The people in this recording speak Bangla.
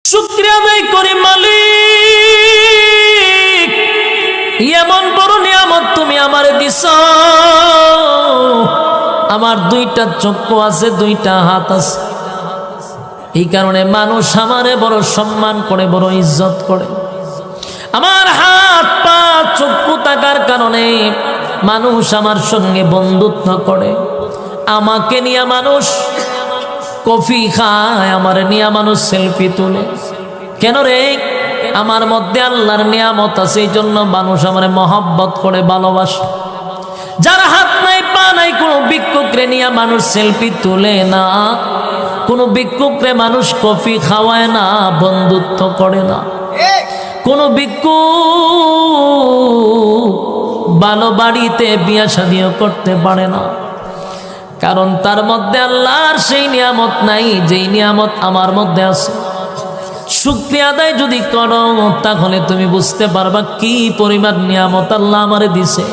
শুকরিয়া আদায় করি মালিক, এমন বড় নিয়ামত তুমি আমারে দিছো। আমার দুইটা চক্ষু আছে, দুইটা হাত আছে, এই কারণে মানুষ আমারে বড় সম্মান করে, বড় ইজ্জত করে। আমার হাত পা চক্ষু থাকার কারণে মানুষ আমার সঙ্গে বন্ধুত্ব করে। আমাকে নিয়ে মানুষ কফি খায়, আমার নিয়ে মানুষ সেলফি তুলে। কেন রে? আমার মধ্যে আল্লাহর নিয়ামত আছে, এই জন্য মানুষ আমারে মহব্বত করে, ভালোবাসে। যার হাত নাই পা নাই, কোনো ভিক্ষুকরে নিয়ে মানুষ সেলফি তুলে না, কোনো ভিক্ষুকরে মানুষ কফি খাওয়ায় না, বন্ধুত্ব করে না। কোনো ভিক্ষুক ভালো বাড়িতে বিয়া শাদিও করতে পারে না, কারণ তার মধ্যে আল্লাহর সেই নিয়ামত নাই যেই নিয়ামত আমার মধ্যে আছে। শুকরিয়া আদায় যদি করো, তাহলে তুমি বুঝতে পারবা কি পরিমাণ নিয়ামত আল্লাহ আমারে দিছে।